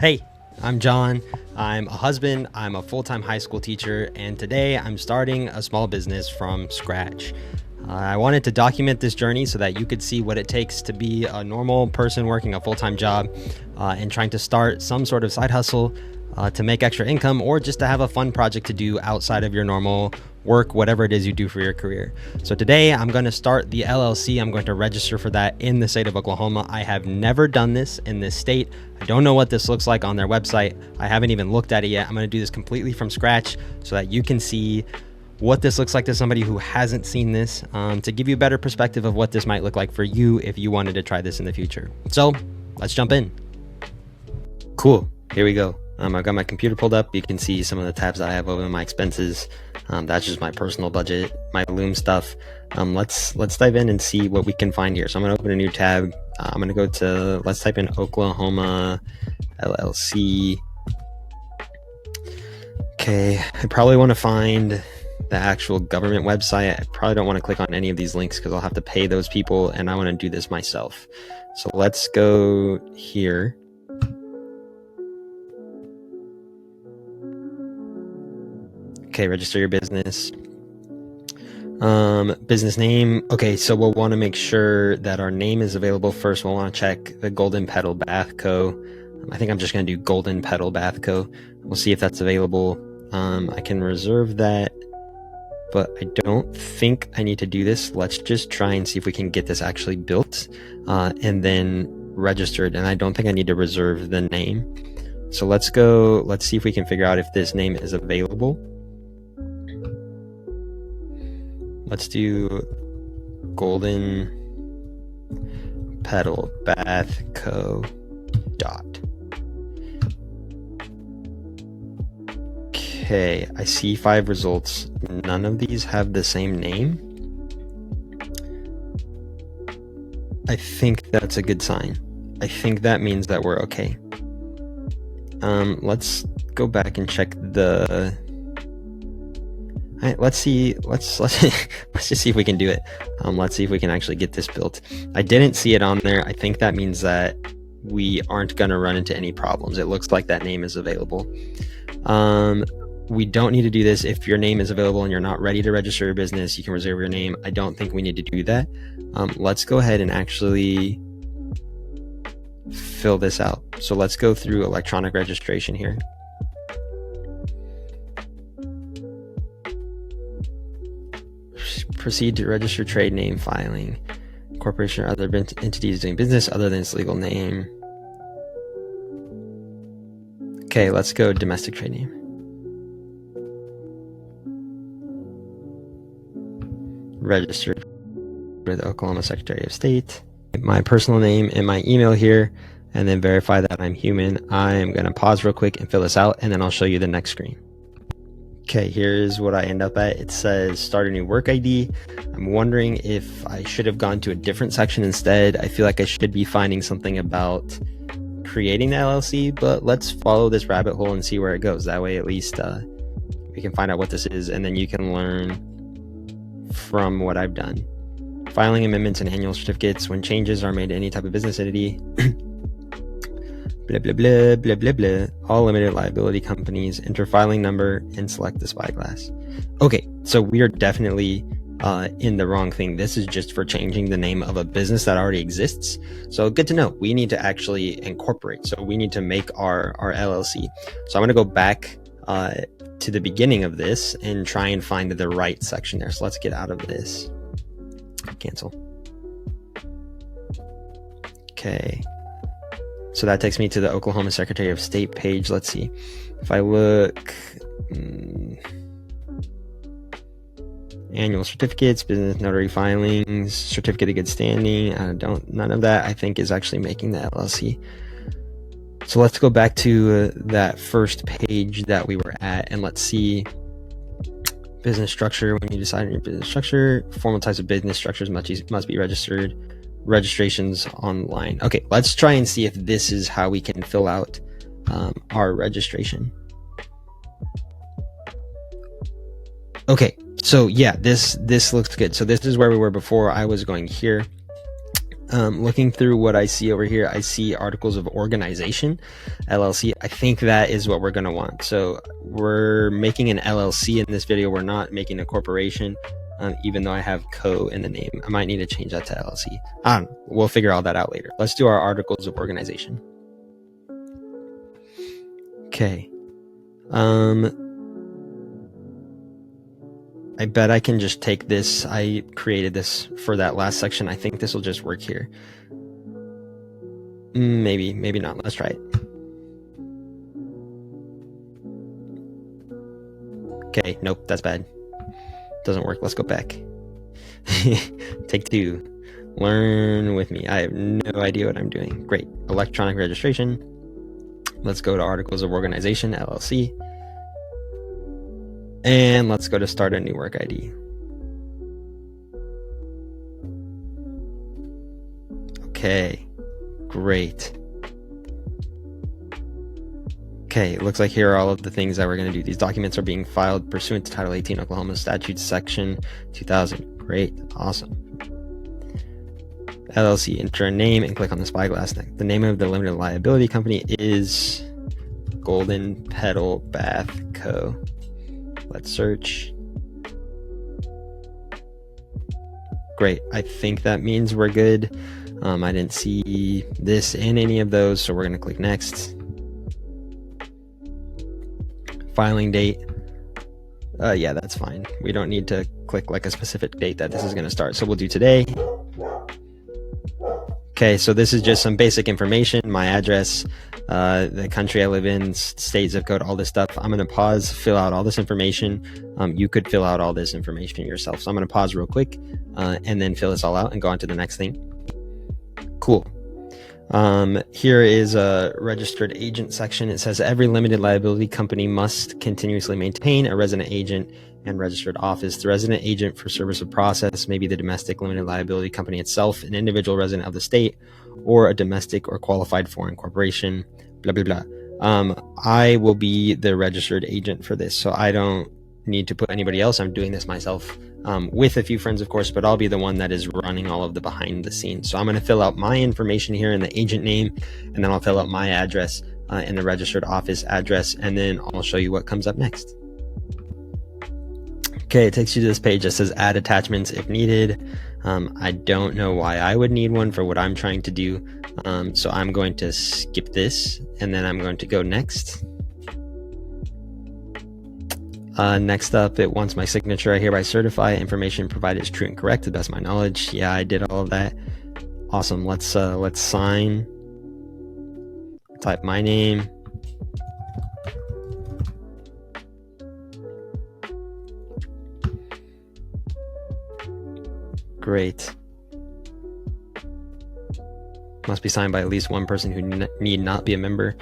Hey, I'm John. I'm a husband, I'm a full-time high school teacher, and today I'm starting a small business from scratch. I wanted to document this journey so that you could see what it takes to be a normal person working a full-time job and trying to start some sort of side hustle to make extra income, or just to have a fun project to do outside of your normal work, whatever it is you do for your career. So today I'm going to start the LLC. I'm going to register for that in the state of Oklahoma. I have never done this in this state. I don't know what this looks like on their website. I haven't even looked at it yet. I'm going to do this completely from scratch so that you can see what this looks like to somebody who hasn't seen this, to give you a better perspective of what this might look like for you if you wanted to try this in the future. So let's jump in. Cool. Here we go. I've got my computer pulled up. You can see some of the tabs that I have open, my expenses. That's just my personal budget, my Loom stuff. Let's dive in and see what we can find here. So I'm going to open a new tab. I'm going to go to, let's type in Oklahoma LLC. Okay, I probably want to find the actual government website. I probably don't want to click on any of these links because I'll have to pay those people, and I want to do this myself. So let's go here. Okay, register your business. Business name. Okay, so we'll want to make sure that our name is available first. We'll want to check the Golden Petal Bath Co. I think I'm just going to do Golden Petal Bath Co. We'll see if that's available. I can reserve that, but I don't think I need to do this. Let's just try and see if we can get this actually built and then registered. And I don't think I need to reserve the name. So let's see if we can figure out if this name is available. Let's do Golden Petal Bath Co. Okay, I see 5 results. None of these have the same name. I think that's a good sign. I think that means that we're okay. Let's go back and check the... All right, let's just see if we can do it. Let's see if we can actually get this built. I didn't see it on there. I think that means that we aren't going to run into any problems. It looks like that name is available. We don't need to do this. If your name is available and you're not ready to register your business, you can reserve your name. I don't think we need to do that. Let's go ahead and actually fill this out. So let's go through electronic registration here. Proceed to register trade name filing. Corporation or other entities doing business other than its legal name. Okay, let's go domestic trade name. Registered with Oklahoma Secretary of State. My personal name and my email here, and then verify that I'm human. I am going to pause real quick and fill this out, and then I'll show you the next screen. Okay, here's what I end up at. It says start a new work ID. I'm wondering if I should have gone to a different section instead. I feel like I should be finding something about creating the LLC, but let's follow this rabbit hole and see where it goes. That way, at least we can find out what this is, and then you can learn from what I've done. Filing amendments and annual certificates when changes are made to any type of business entity. Blah, blah, blah, blah, blah, blah. All limited liability companies. Enter filing number and select the spyglass. Okay, so we are definitely in the wrong thing. This is just for changing the name of a business that already exists. So good to know. We need to actually incorporate. So we need to make our LLC. So I'm going to go back to the beginning of this and try and find the right section there. So let's get out of this. Cancel. Okay. So that takes me to the Oklahoma Secretary of State page. Let's see. If I look, annual certificates, business notary filings, certificate of good standing. None of that I think is actually making the LLC. So let's go back to that first page that we were at, and let's see business structure. When you decide on your business structure, formal types of business structures must be registered. Registrations online. Okay, let's try and see if this is how we can fill out our registration. Okay, so yeah, this looks good. So this is where we were before. I was going here. Looking through what I see over here, I see articles of organization, LLC. I think that is what we're going to want. So we're making an LLC in this video. We're not making a corporation, even though I have co in the name. I might need to change that to LLC. I don't know. We'll figure all that out later. Let's do our articles of organization. Okay. I bet I can just take this. I created this for that last section. I think this will just work here. Maybe not. Let's try it. Okay, nope, that's bad. Doesn't work. Let's go back. Take two. Learn with me. I have no idea what I'm doing. Great. Electronic registration. Let's go to Articles of Organization, LLC. And let's go to Start a New Work ID. Okay, great. Okay, it looks like here are all of the things that we're going to do. These documents are being filed pursuant to Title 18 Oklahoma Statute Section 2000. Great, awesome. LLC, enter a name and click on the spyglass next. The name of the limited liability company is Golden Petal Bath Co. Let's search. Great. I think that means we're good. I didn't see this in any of those, so we're going to click next. Filing date. Yeah, that's fine. We don't need to click like a specific date that this is going to start. So we'll do today. Okay, so this is just some basic information, my address, the country I live in, state, zip code, all this stuff. I'm going to pause, fill out all this information. You could fill out all this information yourself. So I'm going to pause real quick and then fill this all out and go on to the next thing. Cool. Here is a registered agent section. It says every limited liability company must continuously maintain a resident agent and registered office. The resident agent for service of process may be the domestic limited liability company itself, an individual resident of the state, or a domestic or qualified foreign corporation, blah, blah, blah. I will be the registered agent for this, so I don't need to put anybody else. I'm doing this myself with a few friends, of course, but I'll be the one that is running all of the behind the scenes. So I'm going to fill out my information here in the agent name, and then I'll fill out my address and the registered office address, and then I'll show you what comes up next. Okay, it takes you to this page that says add attachments if needed. I don't know why I would need one for what I'm trying to do. So I'm going to skip this and then I'm going to go next. Next up, it wants my signature. I hereby certify information provided is true and correct to the best of my knowledge. Yeah, I did all of that. Awesome. Let's sign. Type my name. Great. Must be signed by at least one person who need not be a member.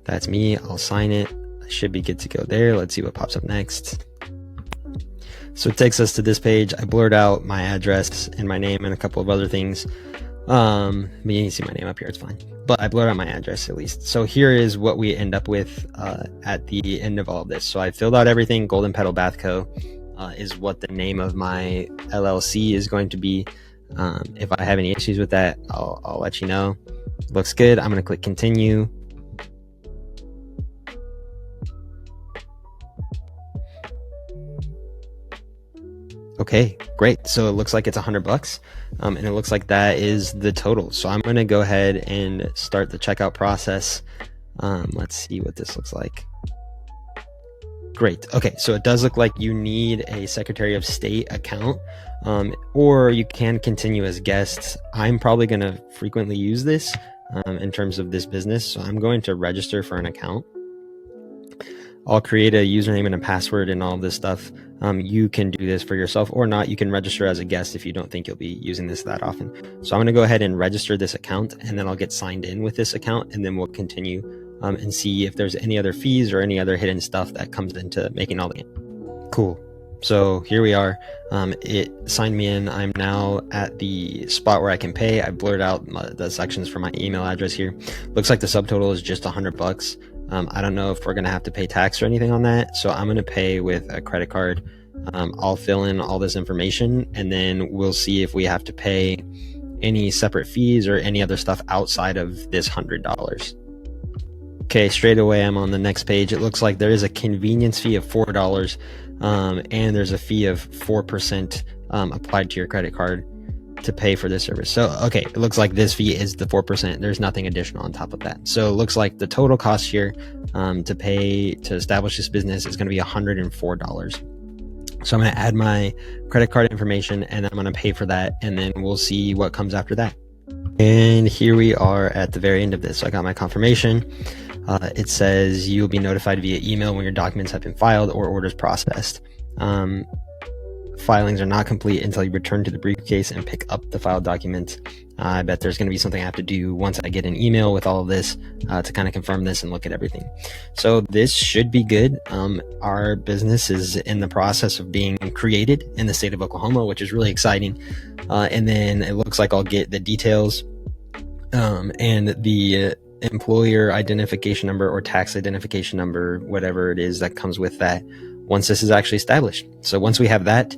That's me. I'll sign it. I should be good to go there. Let's see what pops up next. So it takes us to this page. I blurred out my address and my name and a couple of other things. You can see my name up here. It's fine. But I blurred out my address at least. So here is what we end up with at the end of all of this. So I filled out everything. Golden Petal Bath Co. Is what the name of my LLC is going to be. If I have any issues with that, I'll let you know. Looks good. I'm going to click continue. Okay, great. So it looks like it's $100, and it looks like that is the total. So I'm going to go ahead and start the checkout process. Let's see what this looks like. Great. Okay, so it does look like you need a Secretary of State account, or you can continue as guests. I'm probably going to frequently use this in terms of this business, so I'm going to register for an account. I'll create a username and a password and all of this stuff. You can do this for yourself or not. You can register as a guest if you don't think you'll be using this that often. So I'm going to go ahead and register this account, and then I'll get signed in with this account, and then we'll continue and see if there's any other fees or any other hidden stuff that comes into making all the cool. So here we are. It signed me in. I'm now at the spot where I can pay. I blurred out the sections for my email address here. Looks like the subtotal is just $100. I don't know if we're going to have to pay tax or anything on that. So I'm going to pay with a credit card. I'll fill in all this information, and then we'll see if we have to pay any separate fees or any other stuff outside of this $100. Okay, straight away I'm on the next page. It looks like there is a convenience fee of $4, and there's a fee of 4% applied to your credit card to pay for this service. So, okay, it looks like this fee is the 4%. There's nothing additional on top of that. So it looks like the total cost here to establish this business is going to be $104. So I'm going to add my credit card information and I'm going to pay for that, and then we'll see what comes after that. And here we are at the very end of this. So I got my confirmation. It says you'll be notified via email when your documents have been filed or orders processed. Filings are not complete until you return to the briefcase and pick up the filed document. I bet there's going to be something I have to do once I get an email with all of this to kind of confirm this and look at everything. So this should be good. Our business is in the process of being created in the state of Oklahoma, which is really exciting. And then it looks like I'll get the details and the employer identification number or tax identification number, whatever it is that comes with that, once this is actually established. So once we have that,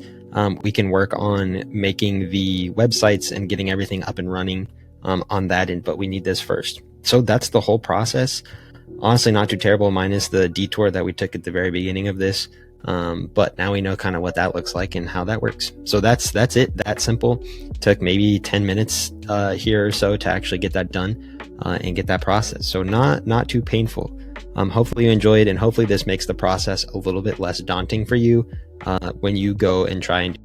we can work on making the websites and getting everything up and running on that end, but we need this first. So that's the whole process. Honestly, not too terrible, minus the detour that we took at the very beginning of this. But now we know kind of what that looks like and how that works. So that's it. That simple. Took maybe 10 minutes here or so to actually get that done and get that process. So not too painful. Hopefully you enjoyed, and hopefully this makes the process a little bit less daunting for you when you go and try and